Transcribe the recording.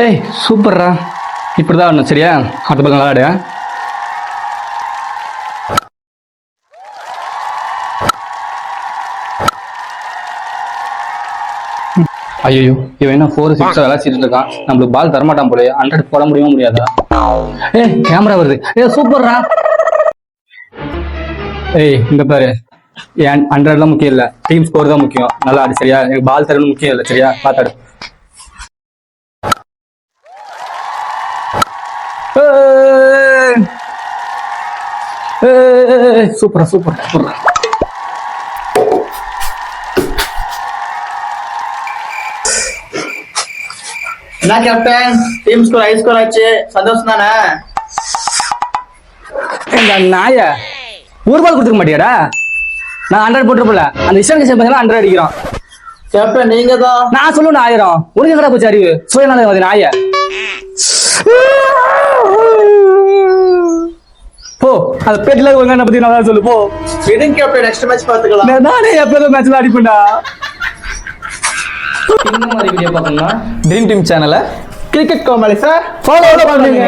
ஏய் சூப்பர்ரா, இப்படிதான் வரணும் சரியா? அடுத்த பக்கம் விளையாடு. ஐயோ, இவன் என்ன 4-6 விளையாச்சிட்டு இருக்கான். நம்மளுக்கு பால் தரமாட்டான் போல. 100 போட முடியுமா முடியாதா? ஏய் கேமரா வருது. ஏய் சூப்பர்ரா. ஏய் இங்க பாரு, 100 முக்கியம் இல்ல, டீம் ஸ்கோர் தான் முக்கியம். நல்லா ஆடு சரியா? எனக்கு பால் தரணும் முக்கியம் இல்ல சரியா? பாத்தாடு. சூப்பரா சூப்பர் சூப்பர். என்ன captain, team score high score ஆச்சு, சந்தோஷம் தானே? இந்த நாய ஒரு பால் கொடுத்துக்க மாட்டியாடா? நான் 100 போட்டுருப்பல, அந்த இஷ்டம் 100 அடிக்கிறான். கேப்டன் நீங்க தான். நான் சொல்லுவேன் 1000. உனக்கு எங்கடா போச்சு அறிவு? சுயநலம் நாய. போ, அந்த பெட்ல ஒழுங்கா பத்தி நல்லா சொல்லு போ. விடுங்க கேப்டன், நெக்ஸ்ட் மேட்ச் பாத்துக்கலாம். நானே எப்போதும் மேட்ச்ல அடிப்பேன்டா. இந்த மாதிரி வீடியோ பார்க்கணும்னா ட்ரீம் டீம் சேனலை கிரிக்கெட் கோமாளி சார் ஃபாலோ பண்ணுங்க.